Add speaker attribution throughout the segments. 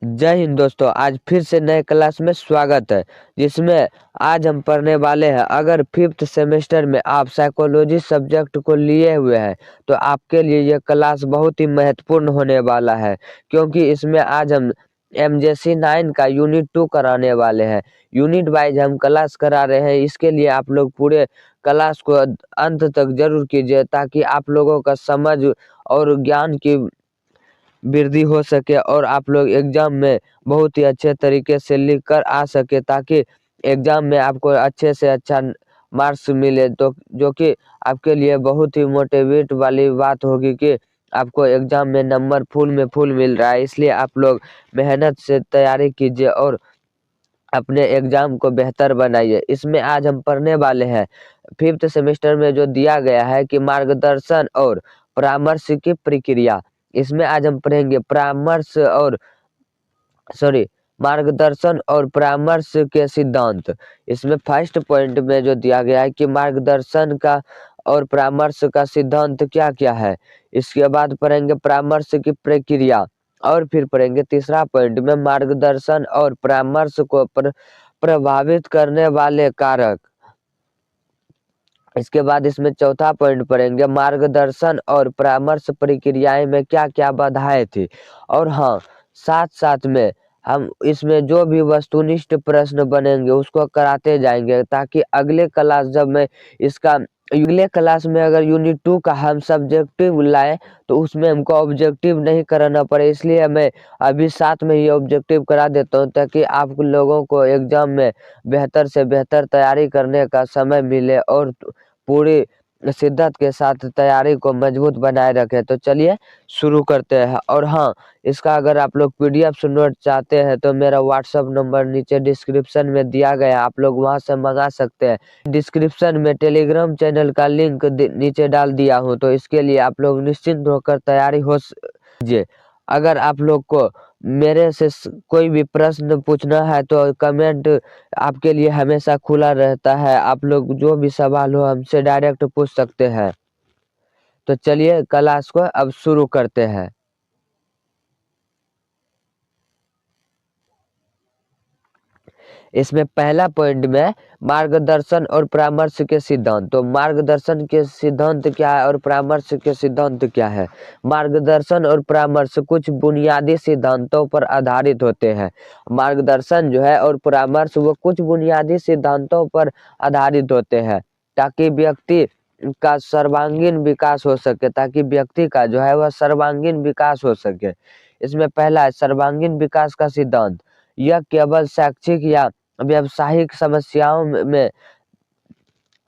Speaker 1: जय हिंद दोस्तों, आज फिर से नए क्लास में स्वागत है। जिसमें आज हम पढ़ने वाले हैं, अगर फिफ्थ सेमेस्टर में आप साइकोलॉजी सब्जेक्ट को लिए हुए हैं तो आपके लिए यह क्लास बहुत ही महत्वपूर्ण होने वाला है, क्योंकि इसमें आज हम एमजेसी 9 का यूनिट 2 कराने वाले हैं। यूनिट वाइज हम क्लास करा रहे हैं, इसके लिए आप लोग पूरे क्लास को अंत तक जरूर कीजिए, ताकि आप लोगों का समझ और ज्ञान की वृद्धि हो सके और आप लोग एग्जाम में बहुत ही अच्छे तरीके से लिख कर आ सके, ताकि एग्जाम में आपको अच्छे से अच्छा मार्क्स मिले, तो जो कि आपके लिए बहुत ही मोटिवेट वाली बात होगी कि आपको एग्जाम में नंबर फुल में फुल मिल रहा है। इसलिए आप लोग मेहनत से तैयारी कीजिए और अपने एग्जाम को बेहतर बनाइए। इसमें आज हम पढ़ने वाले हैं फिफ्थ सेमेस्टर में जो दिया गया है कि मार्गदर्शन और परामर्श की प्रक्रिया। इसमें आज हम पढ़ेंगे मार्गदर्शन और परामर्श के सिद्धांत। इसमें फर्स्ट पॉइंट में जो दिया गया है कि मार्गदर्शन का और परामर्श का सिद्धांत क्या क्या है। इसके बाद पढ़ेंगे परामर्श की प्रक्रिया, और फिर पढ़ेंगे तीसरा पॉइंट में मार्गदर्शन और परामर्श को प्रभावित करने वाले कारक। इसके बाद इसमें चौथा पॉइंट पढ़ेंगे मार्गदर्शन और परामर्श प्रक्रियाएं में क्या क्या बाधाएं थी। और हाँ, साथ साथ में हम इसमें जो भी वस्तुनिष्ठ प्रश्न बनेंगे उसको कराते जाएंगे, ताकि अगले क्लास जब मैं इसका अगले क्लास में अगर यूनिट 2 का हम सब्जेक्टिव लाए तो उसमें हमको ऑब्जेक्टिव नहीं कराना पड़े। इसलिए मैं अभी साथ में ही ऑब्जेक्टिव करा देता हूँ, ताकि आप लोगों को एग्जाम में बेहतर से बेहतर तैयारी करने का समय मिले और पूरी शिद्दत के साथ तैयारी को मजबूत बनाए रखे। तो चलिए शुरू करते हैं। और हाँ, इसका अगर आप लोग पीडीएफ नोट चाहते हैं तो मेरा व्हाट्सअप नंबर नीचे डिस्क्रिप्शन में दिया गया है, आप लोग वहां से मंगा सकते हैं। डिस्क्रिप्शन में टेलीग्राम चैनल का लिंक नीचे डाल दिया हूँ, तो इसके लिए आप लोग निश्चिंत होकर तैयारी हो कीजिए। अगर आप लोग को मेरे से कोई भी प्रश्न पूछना है तो कमेंट आपके लिए हमेशा खुला रहता है, आप लोग जो भी सवाल हो हमसे डायरेक्ट पूछ सकते हैं। तो चलिए क्लास को अब शुरू करते हैं। इसमें पहला पॉइंट में मार्गदर्शन और परामर्श के सिद्धांत। तो मार्गदर्शन के सिद्धांत क्या है और परामर्श के सिद्धांत क्या है। मार्गदर्शन और परामर्श कुछ बुनियादी सिद्धांतों पर आधारित होते हैं। मार्गदर्शन जो है और परामर्श वो कुछ बुनियादी सिद्धांतों पर आधारित होते हैं, ताकि व्यक्ति का सर्वांगीण विकास हो सके, ताकि व्यक्ति का जो है वह सर्वांगीण विकास हो सके। इसमें पहला है सर्वांगीण विकास का सिद्धांत। यह केवल शैक्षिक या व्यावसायिक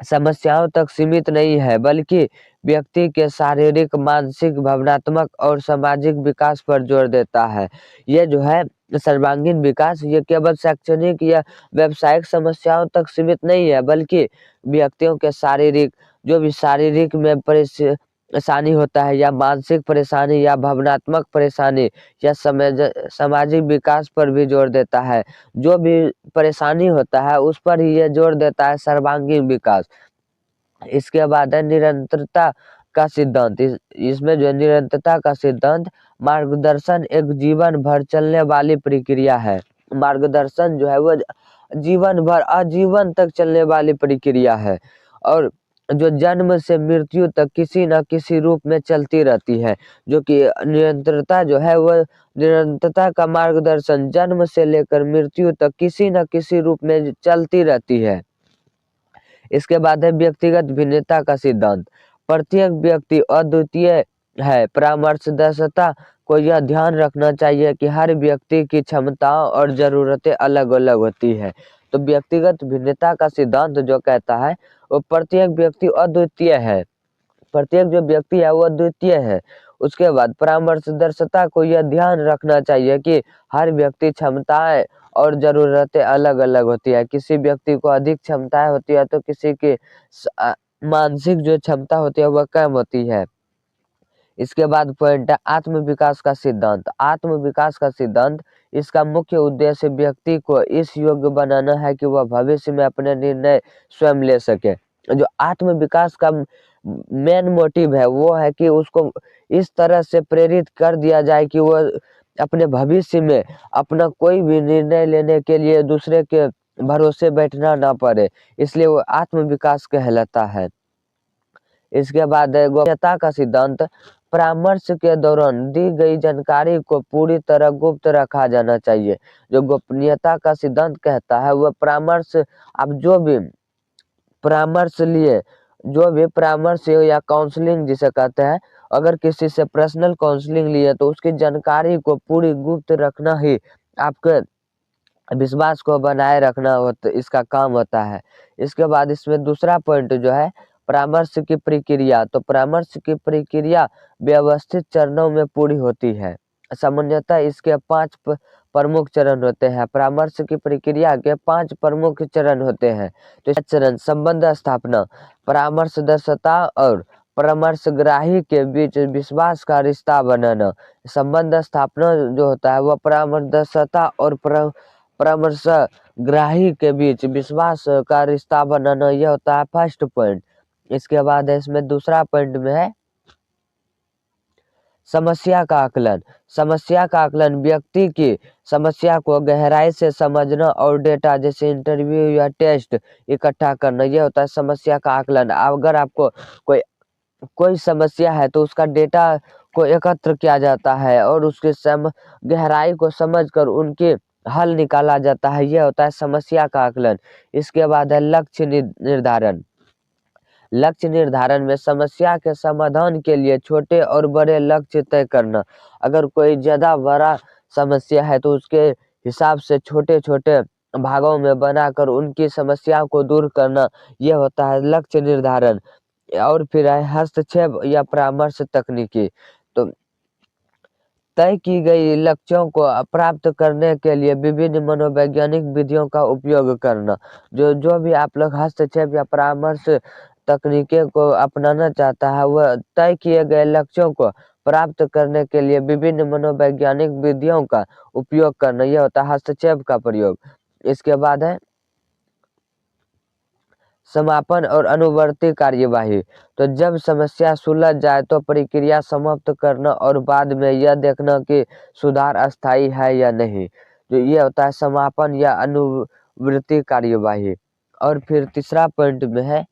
Speaker 1: समस्याओं तक सीमित नहीं है, बल्कि व्यक्ति के शारीरिक, मानसिक, भावनात्मक और सामाजिक विकास पर जोर देता है। ये जो है सर्वांगीण विकास, ये केवल शैक्षणिक या व्यावसायिक समस्याओं तक सीमित नहीं है, बल्कि व्यक्तियों के शारीरिक, जो भी शारीरिक में परेशानी होता है, या मानसिक परेशानी, या भावनात्मक परेशानी, या सामाजिक विकास पर भी जोर देता है। जो भी परेशानी होता है उस पर ही ये जोर देता है, सर्वांगीण विकास। इसके बाद है निरंतरता का सिद्धांत। इसमें जो निरंतरता का सिद्धांत, मार्गदर्शन एक जीवन भर चलने वाली प्रक्रिया है। मार्गदर्शन जो है वो जीवन भर, आजीवन तक चलने वाली प्रक्रिया है, और जो जन्म से मृत्यु तक किसी न किसी रूप में चलती रहती है। जो कि निरंतरता जो है वह निरंतरता का मार्गदर्शन जन्म से लेकर मृत्यु तक किसी न किसी रूप में चलती रहती है। इसके बाद है व्यक्तिगत भिन्नता का सिद्धांत। प्रत्येक व्यक्ति अद्वितीय है। परामर्शदाता को यह ध्यान रखना चाहिए कि हर व्यक्ति की क्षमताओं और जरूरतें अलग अलग होती है। तो व्यक्तिगत भिन्नता का सिद्धांत जो कहता है वो प्रत्येक व्यक्ति अद्वितीय है, प्रत्येक जो व्यक्ति है वो अद्वितीय है। उसके बाद परामर्शदाता को यह ध्यान रखना चाहिए कि हर व्यक्ति क्षमताएं और जरूरतें अलग अलग होती है। किसी व्यक्ति को अधिक क्षमताएं होती है तो किसी की मानसिक जो क्षमता होती है वह कम होती है। इसके बाद पॉइंट है आत्म विकास का सिद्धांत। आत्म विकास का सिद्धांत, इसका मुख्य उद्देश्य व्यक्ति को इस योग्य बनाना है कि वह भविष्य में अपने निर्णय स्वयं ले सके। जो आत्म विकास का मेन मोटिव है वो है कि उसको इस तरह से प्रेरित कर दिया जाए कि वह अपने भविष्य में अपना कोई भी निर्णय लेने के लिए दूसरे के भरोसे बैठना ना पड़े, इसलिए वो आत्म विकास कहलाता है। इसके बाद है गोपनीयता का सिद्धांत। परामर्श के दौरान दी गई जानकारी को पूरी तरह गुप्त रखा जाना चाहिए। जो गोपनीयता का सिद्धांत कहता है वह परामर्श, आप जो भी परामर्श या काउंसलिंग जिसे कहते हैं, अगर किसी से पर्सनल काउंसलिंग लिए तो उसकी जानकारी को पूरी गुप्त रखना ही आपके विश्वास को बनाए रखना इसका काम होता है। इसके बाद इसमें दूसरा पॉइंट जो है परामर्श की प्रक्रिया। तो परामर्श की प्रक्रिया व्यवस्थित चरणों में पूरी होती है। सामान्यतः इसके 5 प्रमुख चरण होते हैं। परामर्श की प्रक्रिया के 5 प्रमुख चरण होते हैं। तो चरण संबंध स्थापना, परामर्शदाता और परामर्शग्राही के बीच विश्वास का रिश्ता बनाना। संबंध स्थापना जो होता है वह परामर्शदाता और परामर्शग्राही के बीच विश्वास का रिश्ता बनाना, यह होता है फर्स्ट पॉइंट। इसके बाद इसमें दूसरा पॉइंट में है समस्या का आकलन। समस्या का आकलन व्यक्ति की समस्या को गहराई से समझना और डेटा जैसे इंटरव्यू या टेस्ट इकट्ठा करना, यह होता है समस्या का आकलन। अगर आपको कोई समस्या है तो उसका डेटा को एकत्र किया जाता है और उसके गहराई को समझकर उनके हल निकाला जाता है, यह होता है समस्या का आकलन। इसके बाद है लक्ष्य निर्धारण। लक्ष्य निर्धारण में समस्या के समाधान के लिए छोटे और बड़े लक्ष्य तय करना। अगर कोई ज्यादा बड़ा समस्या है तो उसके हिसाब से छोटे छोटे भागों में बनाकर उनकी समस्या को दूर करना, यह होता है लक्ष्य निर्धारण। और फिर है हस्तक्षेप या परामर्श तकनीकी। तो तय की गई लक्ष्यों को प्राप्त करने के लिए विभिन्न मनोवैज्ञानिक विधियों का उपयोग करना। जो भी आप लोग हस्तक्षेप या परामर्श तकनीकों को अपनाना चाहता है वह तय किए गए लक्ष्यों को प्राप्त करने के लिए विभिन्न मनोवैज्ञानिक विधियों का उपयोग करना, यह होता है हस्तक्षेप का प्रयोग। इसके बाद है समापन और अनुवर्ती कार्यवाही। तो जब समस्या सुलझ जाए तो प्रक्रिया समाप्त करना और बाद में यह देखना कि सुधार अस्थायी है या नहीं, जो ये होता है समापन या अनुवर्ती कार्यवाही। और फिर तीसरा पॉइंट में है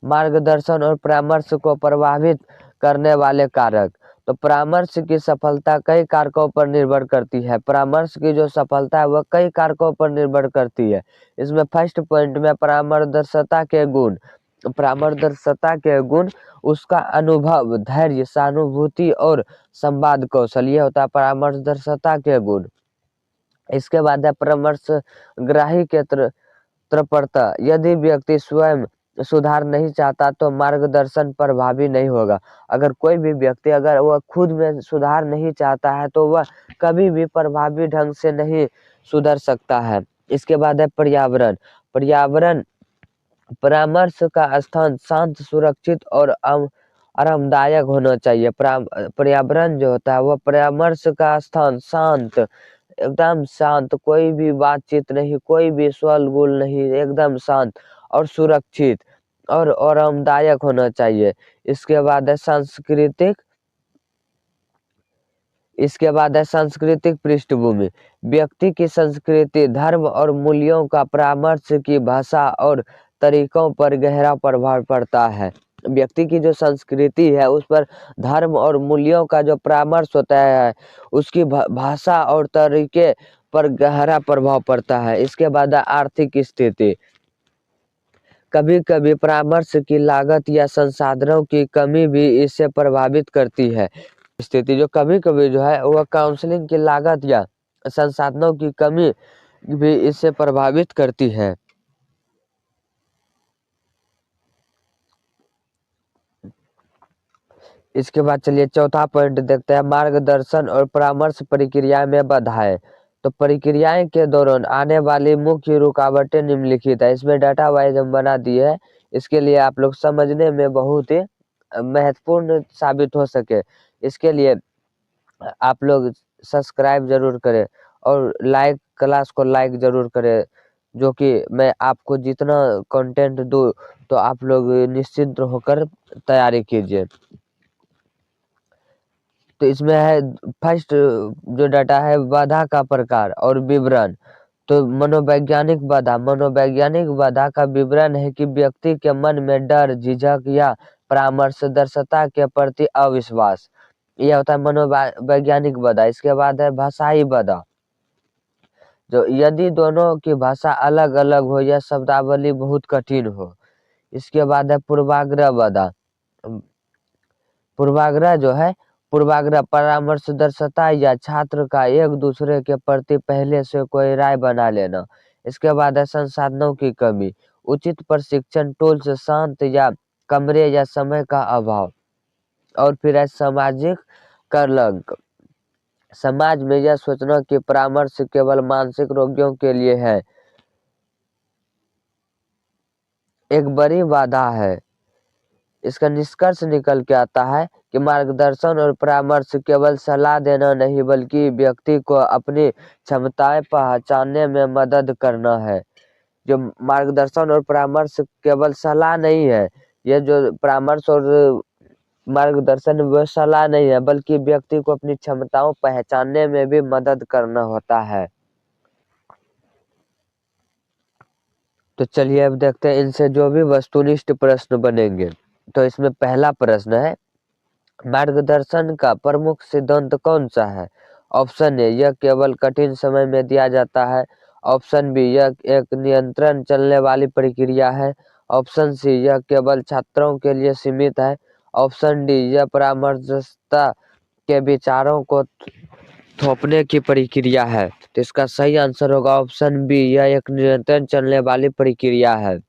Speaker 1: मार्गदर्शन और परामर्श को प्रभावित करने वाले कारक। तो परामर्श की सफलता कई कारकों पर निर्भर करती है। परामर्श की जो सफलता है वह कई कारकों पर निर्भर करती है। इसमें फर्स्ट पॉइंट में परामर्शदाता के गुण। परामर्शदाता के गुण उसका अनुभव, धैर्य, सहानुभूति और संवाद कौशल, ये होता है परामर्शदाता के गुण। इसके बाद है परामर्शग्राही के तत्परता। यदि व्यक्ति स्वयं सुधार नहीं चाहता तो मार्गदर्शन प्रभावी नहीं होगा। अगर कोई भी व्यक्ति अगर वह खुद में सुधार नहीं चाहता है तो वह कभी भी प्रभावी ढंग से नहीं सुधर सकता है। इसके बाद है पर्यावरण। पर्यावरण परामर्श का स्थान शांत, सुरक्षित और आरामदायक होना चाहिए। पर्यावरण जो होता है वह परामर्श का स्थान शांत, एकदम शांत, कोई भी बातचीत नहीं, कोई भी शोरगुल नहीं, एकदम शांत और सुरक्षित और आरामदायक होना चाहिए। इसके बाद है सांस्कृतिक पृष्ठभूमि। व्यक्ति की संस्कृति, धर्म और मूल्यों का परामर्श की भाषा और तरीकों पर गहरा प्रभाव पड़ता है। व्यक्ति की जो संस्कृति है उस पर धर्म और मूल्यों का जो परामर्श होता है उसकी भाषा और तरीके पर गहरा प्रभाव पड़ता है। इसके बाद है आर्थिक स्थिति। कभी कभी परामर्श की लागत या संसाधनों की कमी भी इसे प्रभावित करती है। स्थिति जो कभी कभी जो है वह काउंसलिंग की लागत या संसाधनों की कमी भी इससे प्रभावित करती है। इसके बाद चलिए चौथा पॉइंट देखते हैं, मार्गदर्शन और परामर्श प्रक्रिया में बाधाएं। तो प्रक्रियाएं के दौरान आने वाली मुख्य रुकावटें निम्नलिखित है। इसमें डाटा वाइज हम बना दिए है, इसके लिए आप लोग समझने में बहुत ही महत्वपूर्ण साबित हो सके। इसके लिए आप लोग सब्सक्राइब जरूर करें और क्लास को लाइक जरूर करें, जो कि मैं आपको जितना कंटेंट दूँ तो आप लोग निश्चिंत होकर तैयारी कीजिए। तो इसमें है फर्स्ट जो डाटा है बाधा का प्रकार और विवरण। तो मनोवैज्ञानिक बाधा का विवरण है कि व्यक्ति के मन में डर, झिझक या परामर्शदर्शिता के प्रति अविश्वास, यह होता है मनोवैज्ञानिक बाधा। इसके बाद है भाषाई बाधा, जो यदि दोनों की भाषा अलग अलग हो या शब्दावली बहुत कठिन हो। इसके बाद है पूर्वाग्रह बाधा। पूर्वाग्रह जो है, पूर्वाग्रह परामर्शदर्शिता या छात्र का एक दूसरे के प्रति पहले से कोई राय बना लेना। इसके बाद है संसाधनों की कमी, उचित प्रशिक्षण टूल्स, शांत या कमरे या समय का अभाव। और फिर है सामाजिक कलंक, समाज में यह सोचना कि परामर्श केवल मानसिक रोगियों के लिए है एक बड़ी बाधा है। इसका निष्कर्ष निकल के आता है कि मार्गदर्शन और परामर्श केवल सलाह देना नहीं, बल्कि व्यक्ति को अपनी क्षमताएं पहचानने में मदद करना है। जो मार्गदर्शन और परामर्श केवल सलाह नहीं है, ये जो परामर्श और मार्गदर्शन वो सलाह नहीं है, बल्कि व्यक्ति को अपनी क्षमताओं पहचानने में भी मदद करना होता है। तो चलिए अब देखते हैं इनसे जो भी वस्तुनिष्ठ प्रश्न बनेंगे। तो इसमें पहला प्रश्न है, मार्गदर्शन का प्रमुख सिद्धांत कौन सा है? ऑप्शन ए, यह केवल कठिन समय में दिया जाता है। ऑप्शन बी, यह एक नियंत्रण चलने वाली प्रक्रिया है। ऑप्शन सी, यह केवल छात्रों के लिए सीमित है। ऑप्शन डी, यह परामर्शदाता के विचारों को थोपने की प्रक्रिया है। तो इसका सही आंसर होगा ऑप्शन बी, यह एक निरंतर चलने वाली प्रक्रिया है।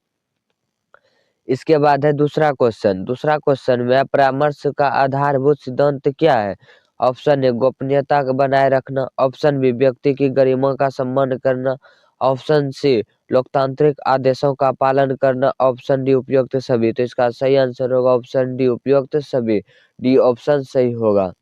Speaker 1: इसके बाद है दूसरा क्वेश्चन में परामर्श का आधारभूत सिद्धांत क्या है? ऑप्शन ए, गोपनीयता को बनाए रखना। ऑप्शन बी, व्यक्ति की गरिमा का सम्मान करना। ऑप्शन सी, लोकतांत्रिक आदेशों का पालन करना। ऑप्शन डी, उपयुक्त सभी। तो इसका सही आंसर होगा ऑप्शन डी, उपयुक्त सभी। डी ऑप्शन सही होगा।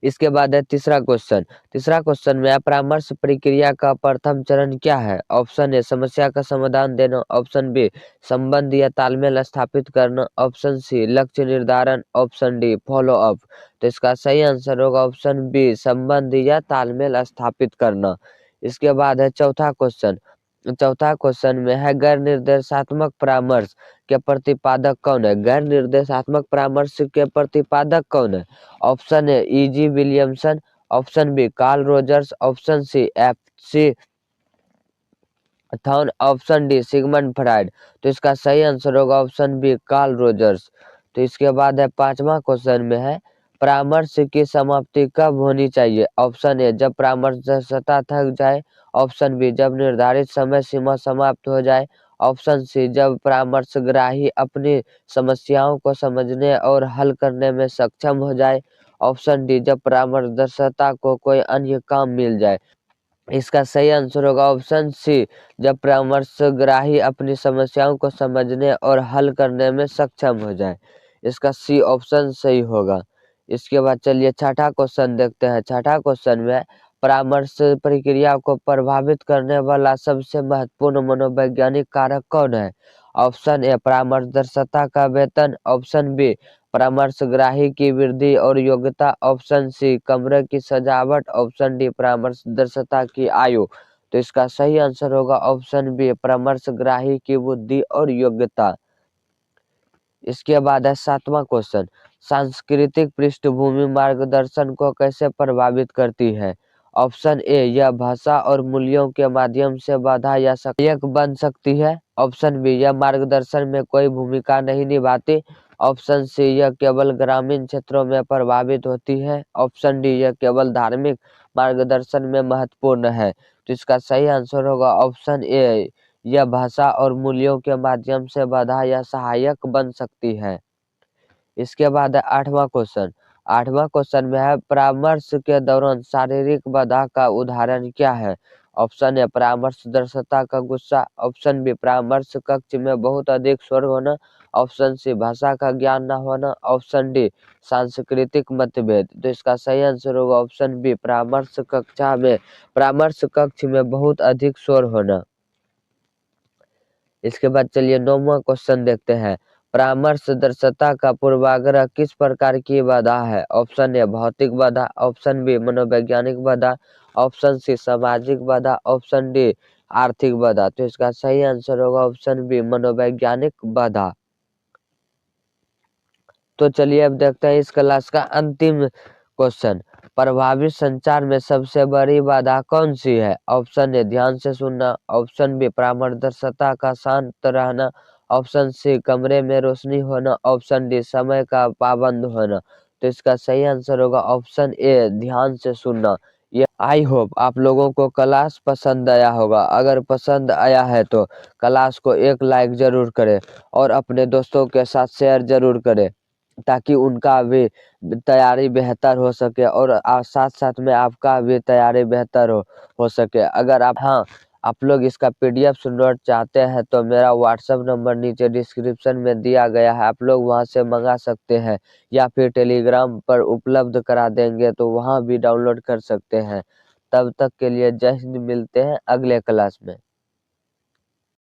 Speaker 1: इसके बाद है तीसरा क्वेश्चन में परामर्श प्रक्रिया का प्रथम चरण क्या है? ऑप्शन ए, समस्या का समाधान देना। ऑप्शन बी, संबंध या तालमेल स्थापित करना। ऑप्शन सी, लक्ष्य निर्धारण। Option D, follow up. तो इसका सही आंसर होगा ऑप्शन बी, संबंध या तालमेल स्थापित करना। इसके बाद है चौथा क्वेश्चन में है गैर निर्देशात्मक परामर्श के प्रतिपादक कौन है? गैर निर्देशात्मक परामर्श के प्रतिपादक कौन है? Option A, E G. Williamson. Option B, Carl Rogers. Option C, F C. Thorne. Option D, Sigmund Freud. तो इसका सही आंसर होगा ऑप्शन बी, कार्ल रोजर्स। तो इसके बाद है पांचवा क्वेश्चन में है परामर्श की समाप्ति कब होनी चाहिए? ऑप्शन ए, जब परामर्शदाता थक जाए। ऑप्शन बी, जब निर्धारित समय सीमा समाप्त हो जाए। ऑप्शन सी, जब परामर्शग्राही अपनी समस्याओं को समझने और हल करने में सक्षम हो जाए। ऑप्शन डी, जब परामर्शदाता को कोई अन्य काम मिल जाए। इसका सही आंसर होगा ऑप्शन सी, जब परामर्शग्राही अपनी समस्याओं को समझने और हल करने में सक्षम हो जाए। इसका सी ऑप्शन सही होगा। इसके बाद चलिए छठा क्वेश्चन देखते हैं। छठा क्वेश्चन में परामर्श प्रक्रिया को प्रभावित करने वाला सबसे महत्वपूर्ण मनोवैज्ञानिक कारक कौन है? ऑप्शन ए, परामर्शदाता का वेतन। ऑप्शन बी, परामर्शग्राही की वृद्धि और योग्यता। ऑप्शन सी, कमरे की सजावट। ऑप्शन डी, परामर्शदाता की आयु। तो इसका सही आंसर होगा ऑप्शन बी, परामर्शग्राही की बुद्धि और योग्यता। इसके बाद है सातवां क्वेश्चन, सांस्कृतिक पृष्ठभूमि मार्गदर्शन को कैसे प्रभावित करती है? ऑप्शन ए, यह भाषा और मूल्यों के माध्यम से बाधा या सहायक बन सकती है। ऑप्शन बी, यह मार्गदर्शन में कोई भूमिका नहीं निभाती। ऑप्शन सी, यह केवल ग्रामीण क्षेत्रों में प्रभावित होती है। ऑप्शन डी, यह केवल धार्मिक मार्गदर्शन में महत्वपूर्ण है। तो इसका सही आंसर होगा ऑप्शन ए, यह भाषा और मूल्यों के माध्यम से बाधा या सहायक बन सकती है। इसके बाद है आठवां क्वेश्चन में है परामर्श के दौरान शारीरिक बाधा का उदाहरण क्या है? ऑप्शन ए, परामर्शदाता का गुस्सा। ऑप्शन बी, परामर्श कक्ष में बहुत अधिक शोर होना। ऑप्शन सी, भाषा का ज्ञान न होना। ऑप्शन डी, सांस्कृतिक मतभेद। तो इसका सही आंसर होगा ऑप्शन बी, परामर्श कक्ष में बहुत अधिक शोर होना। इसके बाद चलिए नौवां क्वेश्चन देखते हैं। परामर्शदर्शिता का पूर्वाग्रह किस प्रकार की बाधा है? ऑप्शन ए भौतिक बाधा, ऑप्शन बी मनोवैज्ञानिक बाधा, ऑप्शन सी सामाजिक बाधा, ऑप्शन डी आर्थिक बाधा। तो इसका सही आंसर होगा ऑप्शन बी मनोवैज्ञानिक बाधा। तो चलिए अब देखते हैं इस क्लास का अंतिम क्वेश्चन। प्रभावी संचार में सबसे बड़ी बाधा कौन सी है? ऑप्शन ए ध्यान से सुनना, ऑप्शन बी परामर्शदर्शिता का शांत रहना, ऑप्शन सी कमरे में रोशनी होना, ऑप्शन डी समय का पाबंद होना। तो इसका सही आंसर होगा ऑप्शन ए ध्यान से सुनना। ये आई होप आप लोगों को क्लास पसंद आया होगा। अगर पसंद आया है तो क्लास को एक लाइक जरूर करें और अपने दोस्तों के साथ शेयर जरूर करें, ताकि उनका भी तैयारी बेहतर हो सके और साथ साथ में आपका भी तैयारी बेहतर हो सके। अगर आप लोग इसका पीडीएफ नोट चाहते हैं तो मेरा व्हाट्सएप नंबर नीचे डिस्क्रिप्शन में दिया गया है, आप लोग वहां से मंगा सकते हैं या फिर टेलीग्राम पर उपलब्ध करा देंगे तो वहां भी डाउनलोड कर सकते हैं। तब तक के लिए जय हिंद, मिलते हैं अगले क्लास में।